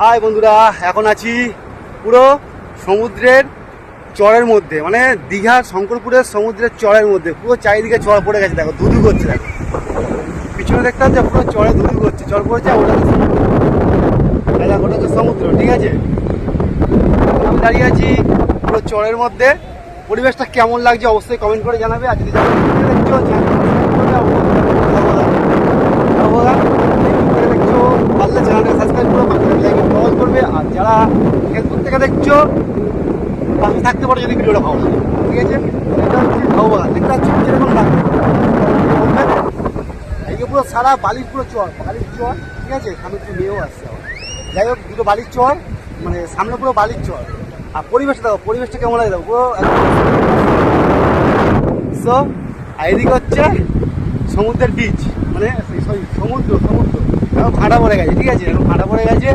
High বন্ধুরা, এখন আছি পুরো সমুদ্রের চরের মধ্যে, মানে দীঘার শঙ্করপুরের সমুদ্রের চরের মধ্যে। পুরো চারিদিকে চর পড়ে গেছে, দেখো ধুধু করছে। দেখো পিছনে দেখতাম যে পুরো চরে ধুধু করছে, চর পড়েছে। ওটা দেখো, ওটা হচ্ছে সমুদ্র, ঠিক আছে। আমি দাঁড়িয়ে আছি পুরো চরের মধ্যে। পরিবেশটা কেমন লাগছে অবশ্যই কমেন্ট করে জানাবে। আর যদি দেখছো পারলে চ্যানেলটা সাবস্ক্রাইব করো, ফলো করবে। আর যারা ফেসবুক থেকে দেখছো পাশে থাকতে পারো যদি ভিডিওটা ভালো লাগে, ঠিক আছে। এটা হচ্ছে ঝাউবাগান, দেখতে পাচ্ছি যেরকম লাগবে। এই পুরো সারা বালির পুরো চর, বালির চর, ঠিক আছে। সামনে একটু মেয়েও আসছে। যাই হোক, দুটো বালির চর, মানে সামনে পুরো বালির চর। আর পরিবেশটা দেখো, পরিবেশটা কেমন লাগে দেখো, পুরো সো। আর এদিকে হচ্ছে সমুদ্রের বিচ, মানে সরি সমুদ্র। ভাড়া পড়ে গেছে, ঠিক আছে, ভাড়া পড়ে গেছে।